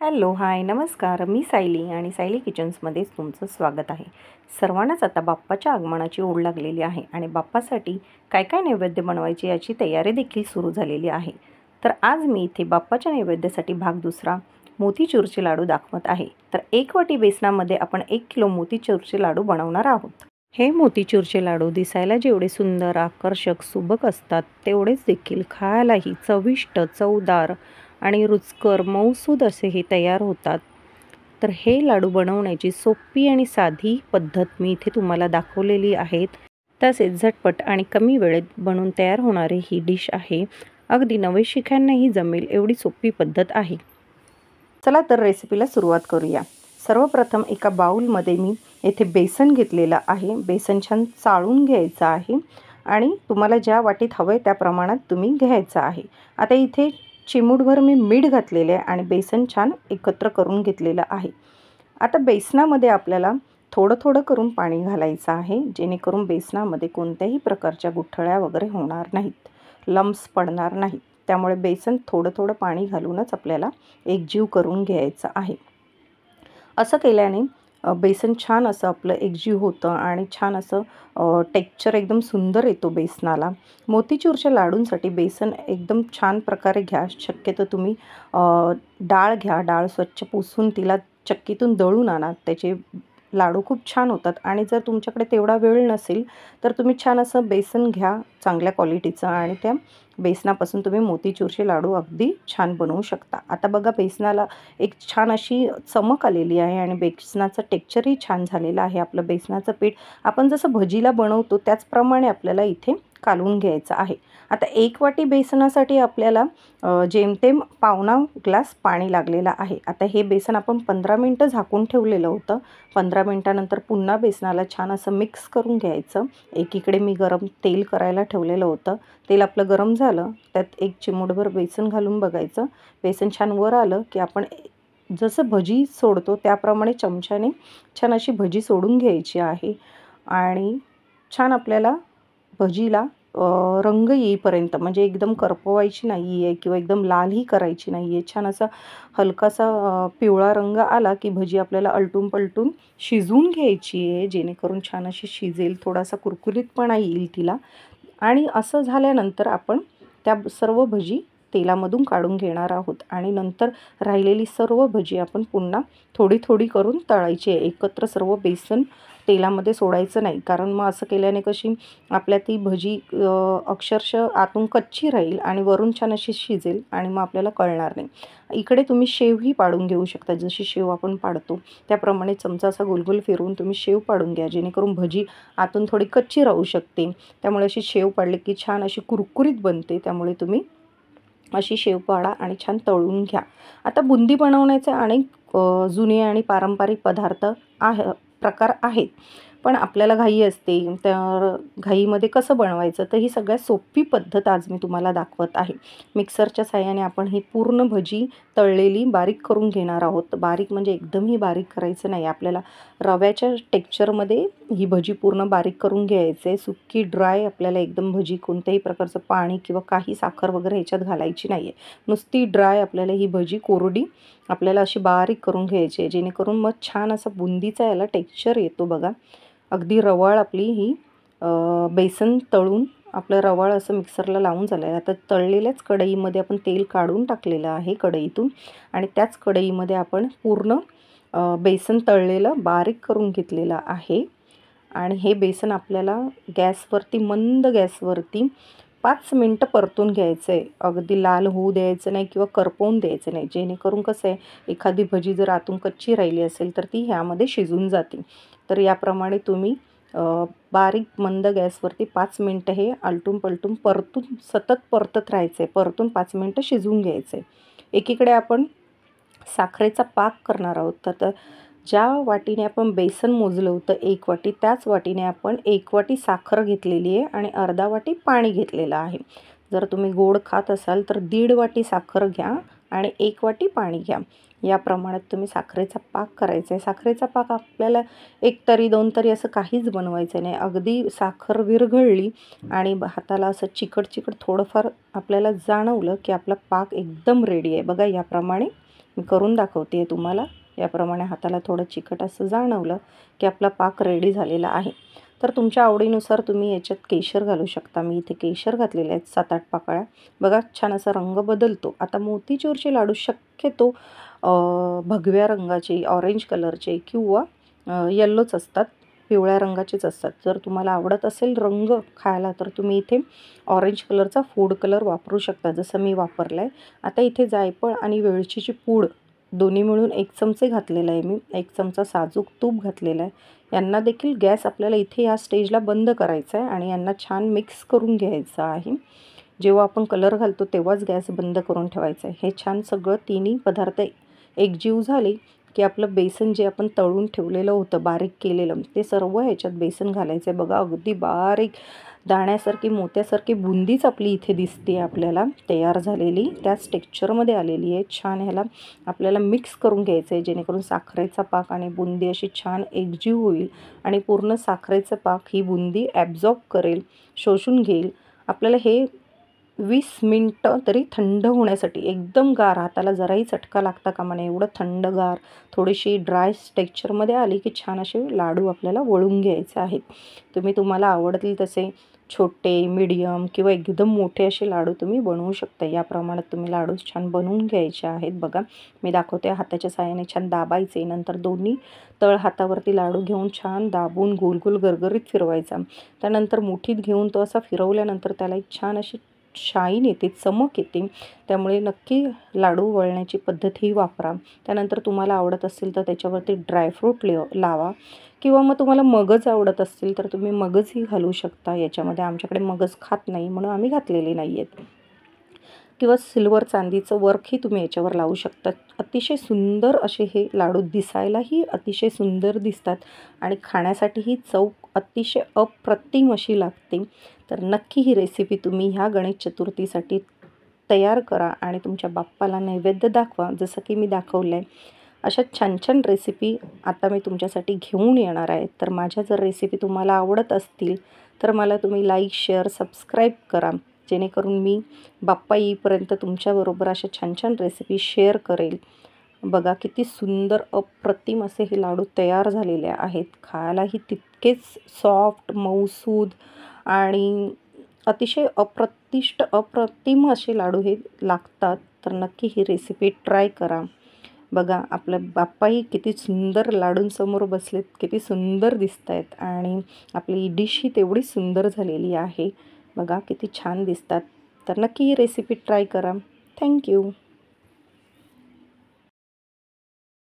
Hello, हाय, नमस्कार. मी सायली आणि सायली किचन्समध्ये तुमचं स्वागत आहे. सर्वांनाच आता बाप्पाच्या आगमनाची ओढ लागलेली आहे आणि बाप्पासाठी काय काय नैवेद्य बनवायचे याची तयारी देखील सुरू झालेली आहे. तर आज मी इथे बाप्पाच्या नैवेद्यासाठी भाग दुसरा मोतीचूरचे लाडू दाखवत आहे. तर 1 वाटी बेसनामध्ये आपण 1 किलो मोतीचूरचे लाडू बनवणार आहोत. हे मोतीचूरचे लाडू दिसायला जेवढे सुंदर, आकर्षक, सुबक असतात तेवढेच देखील खायलाही चविष्ट, चवदार आणि रुचकर, मऊसूद असे हे तयार होतात. तर हे लाडू बनवण्याची सोपी आणि साधी पद्धत मी इथे तुम्हाला दाखवलेली आहेत. तसेच झटपट आणि कमी वेळेत बनून तयार होणारी ही डिश आहे. अगदी नवशिक्यांनाही जमेल एवढी सोपी पद्धत आहे. चला तर रेसिपीला सुरुवात करूया. सर्वप्रथम एका बाउलमध्ये मी येथे बेसन घेतलेलं आहे. बेसन छान चाळून घ्यायचं आहे आणि तुम्हाला ज्या वाटीत हवं आहे त्या प्रमाणात तुम्ही घ्यायचं आहे. आता इथे चिमूटभर मी मीठ घातलेले आहे आणि बेसन छान एकत्र करून घेतलेलं आहे. आता बेसनामध्ये आपल्याला थोडं थोडं करून पाणी घालायचं आहे, जेणेकरून बेसनामध्ये कोणत्याही प्रकारच्या गुठळ्या वगैरे होणार नाहीत, लम्प्स पडणार नाहीत. त्यामुळे बेसन थोडं थोडं पाणी घालूनच आपल्याला एकजीव करून घ्यायचं आहे. असं केल्याने बेसन छान असं आपलं एकजीव होतं आणि छान असं टेक्स्चर एकदम सुंदर येतो बेसनाला. मोतीचूरच्या लाडूंसाठी बेसन एकदम छान प्रकारे घ्या. शक्यतो तुम्ही डाळ घ्या. डाळ स्वच्छ पुसून तिला चक्कीतून दळून आणा. त्याचे लाडू खूप छान होतात. आणि जर तुमच्याकडे तेवढा वेळ नसेल तर तुम्ही छान असं बेसन घ्या चांगल्या क्वालिटीचं आणि त्या बेसनापासून तुम्ही मोतीचूरचे लाडू अगदी छान बनवू शकता. आता बघा बेसनाला एक छान अशी चमक आलेली आहे आणि बेसनाचं टेक्स्चरही छान झालेलं आहे. आपलं बेसनाचं पीठ आपण जसं भजीला बनवतो त्याचप्रमाणे आपल्याला इथे कालवून घ्यायचं आहे. आता 1 वाटी बेसनासाठी आपल्याला जेमतेम पावणा ग्लास पाणी लागलेलं आहे. आता हे बेसन आपण 15 मिनटं झाकून ठेवलेलं होतं. 15 मिनटानंतर पुन्हा बेसनाला छान असं मिक्स करून घ्यायचं. एकीकडे मी गरम तेल करायला ठेवलेलं होतं. तेल आपलं गरम झालं त्यात 1 चिमूटभर बेसन घालून बघायचं. बेसन छान वर आलं की आपण जसं भजी सोडतो त्याप्रमाणे चमच्याने छान अशी भजी सोडून घ्यायची आहे आणि छान आपल्याला भजीला रंग येईपर्यंत, म्हणजे एकदम करपवायची नाही आहे किंवा एकदम लालही करायची नाही आहे. छान असा हलकासा पिवळा रंग आला की भजी आपल्याला अलटून पलटून शिजवून घ्यायची आहे, जेणेकरून छान अशी शिजेल, थोडासा कुरकुरीतपणा येईल तिला. आणि असं झाल्यानंतर आपण त्या सर्व भजी तेलामधून काढून घेणार आहोत आणि नंतर राहिलेली सर्व भजी आपण पुन्हा थोडी थोडी करून तळायची आहे. एकत्र सर्व बेसन तेलामध्ये सोडायचं नाही, कारण मग असं केल्याने कशी आपल्या ती भजी अक्षरशः आतून कच्ची राहील आणि वरून छान अशी शिजेल आणि मग आपल्याला कळणार नाही. इकडे तुम्ही शेवही पाडून घेऊ शकता. जशी शेव आपण पाडतो त्याप्रमाणे चमचा असा गोलगोल फिरवून तुम्ही शेव पाडून घ्या, जेणेकरून भजी आतून थोडी कच्ची राहू शकते. त्यामुळे अशी शेव पाडली की छान अशी कुरकुरीत बनते. त्यामुळे तुम्ही अशी शेव पाडा आणि छान तळून घ्या. आता बुंदी बनवण्याचे अनेक जुने आणि पारंपरिक पदार्थ प्रकार आहेत, पण आपल्याला घाई असते. तर घाईमध्ये कसं बनवायचं, तर ही सगळ्यात सोपी पद्धत आज मी तुम्हाला दाखवत आहे. मिक्सरच्या साहाय्याने आपण ही पूर्ण भजी तळलेली बारीक करून घेणार आहोत. बारीक म्हणजे एकदमही बारीक करायचं नाही, आपल्याला रव्याच्या टेक्स्चरमध्ये ही भजी पूर्ण बारीक करून घ्यायचं आहे. सुकी ड्राय आपल्याला एकदम भजी, कोणत्याही प्रकारचं पाणी किंवा काही साखर वगैरे ह्याच्यात घालायची नाही आहे. नुसती ड्राय आपल्याला ही भजी कोरडी आपल्याला अशी बारीक करून घ्यायची आहे, जेणेकरून मग छान असा बुंदीचा याला टेक्स्चर येतो. बघा अगदी रवाळ आपली ही बेसन तळून आपलं रवाळ असं मिक्सरला लावून झालं आहे. आता तळलेल्याच कढईमध्ये आपण तेल काढून टाकलेलं आहे कढईतून आणि त्याच कढईमध्ये आपण पूर्ण बेसन तळलेलं बारीक करून घेतलेलं आहे आणि हे बेसन आपल्याला गॅसवरती, मंद गॅसवरती 5 मिनटं परतून घ्यायचं आहे. अगदी लाल होऊ द्यायचं नाही किंवा करपवून द्यायचं नाही, जेणेकरून कसं आहे एखादी भजी जर आतून कच्ची राहिली असेल तर ती ह्यामध्ये शिजून जाते. तर याप्रमाणे तुम्ही बारीक मंद गॅसवरती 5 मिनटं हे आलटून पलटून परतून सतत परतत राहायचं आहे. परतून 5 मिनटं शिजवून घ्यायचं आहे. एकीकडे आपण साखरेचा पाक करणार आहोत. तर ज्या वाटीने आपण बेसन मोजलं होतं 1 वाटी, त्याच वाटीने आपण 1 वाटी साखर घेतलेली आहे आणि अर्धा वाटी पाणी घेतलेलं आहे. जर तुम्ही गोड खात असाल तर 1.5 वाटी साखर घ्या आणि 1 वाटी पाणी घ्या. या प्रमाणात तुम्ही साखरेचा पाक करायचा आहे. साखरेचा पाक आपल्याला 1 तरी 2 तरी असं काहीच बनवायचं नाही. अगदी साखर विरघळली आणि हाताला असं चिकट चिकट थोडंफार आपल्याला जाणवलं की आपला पाक एकदम रेडी आहे. बघा याप्रमाणे मी करून दाखवते तुम्हाला. याप्रमाणे हाताला थोडं चिकट असं जाणवलं की आपला पाक रेडी झालेला आहे. तर तुमच्या आवडीनुसार तुम्ही याच्यात केशर घालू शकता. मी इथे केशर घातलेले आहेत 7-8 पाकळ्या. बघा छान असा रंग बदलतो. आता मोतीचूरचे लाडू शक्यतो भगव्या रंगाचे, ऑरेंज कलरचे किंवा येल्लोच असतात, पिवळ्या रंगाचेच असतात. जर तुम्हाला आवडत असेल रंग खायला तर तुम्ही इथे ऑरेंज कलरचा फूड कलर वापरू शकता, जसं मी वापरला आहे. आता इथे जायफळ आणि वेलचीची पूड दोन्ही मिळून 1 चमचे घातलेला आहे मी. 1 चमचा साजूक तूप घातलेलं आहे. यांना देखील गॅस आपल्याला इथे या स्टेजला बंद करायचा आहे आणि यांना छान मिक्स करून घ्यायचं आहे. जेव्हा आपण कलर घालतो तेव्हाच गॅस बंद करून ठेवायचा आहे. हे छान सगळं तिन्ही पदार्थ एकजीव झाले की आपलं बेसन जे आपण तळून ठेवलेलं होतं बारीक केलेलं, ते सर्व ह्याच्यात बेसन घालायचं आहे. बघा अगदी बारीक दाण्यासारखी मोत्यासारखी बुंदीच आपली इथे दिसते आपल्याला तयार झालेली, त्याच टेक्स्चरमध्ये आलेली आहे. छान ह्याला आपल्याला मिक्स करून घ्यायचं आहे, जेणेकरून साखरेचा पाक आणि बुंदी अशी छान एकजीव होईल आणि पूर्ण साखरेचा पाक ही बुंदी ॲब्झॉर्ब करेल, शोषून घेईल. आपल्याला हे 20 मिनटं तरी थंड होण्यासाठी, एकदम गार, हाताला जराही चटका लागता कामा नये एवढं थंडगार, थोडीशी ड्राय टेक्स्चरमध्ये आली की छान असे लाडू आपल्याला वळून घ्यायचे आहेत. तुम्हाला आवडतील तसे छोटे, मीडियम किंवा एकदम मोठे असे लाडू तुम्ही बनवू शकता. या प्रमाणात तुम्ही लाडू छान बनवून घ्यायचे आहेत. बघा मी दाखवते. हाताच्या साहाय्याने छान दाबायचे, नंतर दोन्ही तळ हातावरती लाडू घेऊन छान दाबून गोल गोल गरगरीत फिरवायचा. त्यानंतर मुठीत घेऊन तो असा फिरवल्यानंतर त्याला एक छान अशी शाईन येते, चमक येते. त्यामुळे नक्की लाडू वळण्याची पद्धतही वापरा. त्यानंतर तुम्हाला आवडत असेल तर त्याच्यावरती ड्रायफ्रूट लावा किंवा मग तुम्हाला मगज आवडत असतील तर तुम्ही मगजही घालू शकता याच्यामध्ये. आमच्याकडे मगज खात नाही म्हणून आम्ही घातलेले नाही आहेत. किंवा सिल्वर चांदीचं वर्कही तुम्ही याच्यावर लावू शकता. अतिशय सुंदर असे हे लाडू दिसायलाही अतिशय सुंदर दिसतात आणि खाण्यासाठीही चव अतिशय अप्रतिम अशी लागते. तर नक्की ही रेसिपी तुम्ही ह्या गणेश चतुर्थीसाठी तयार करा आणि तुमच्या बाप्पाला नैवेद्य दाखवा, जसं की मी दाखवलं आहे. अशा छान छान रेसिपी आता मी तुमच्यासाठी घेऊन येणार आहे. तर माझ्या जर रेसिपी तुम्हाला आवडत असतील तर मला तुम्ही लाईक, शेअर, सबस्क्राईब करा, जेणेकरून मी बाप्पा येईपर्यंत तुमच्याबरोबर अशा छान छान रेसिपी शेअर करेल. बघा किती सुंदर अप्रतिम असे हे लाडू तयार झालेले आहेत. खायलाही तितकेच सॉफ्ट, मऊसूद आणि अतिशय अप्रतिम असे लाडू हे लागतात. तर नक्की ही रेसिपी ट्राय करा. बघा आपलं बाप्पाही किती सुंदर लाडूंसमोर बसलेत, किती सुंदर दिसत आहेत आणि आपली डिशही तेवढी सुंदर झालेली आहे. बघा किती छान दिसतात. तर नक्की ही रेसिपी ट्राय करा. थँक्यू.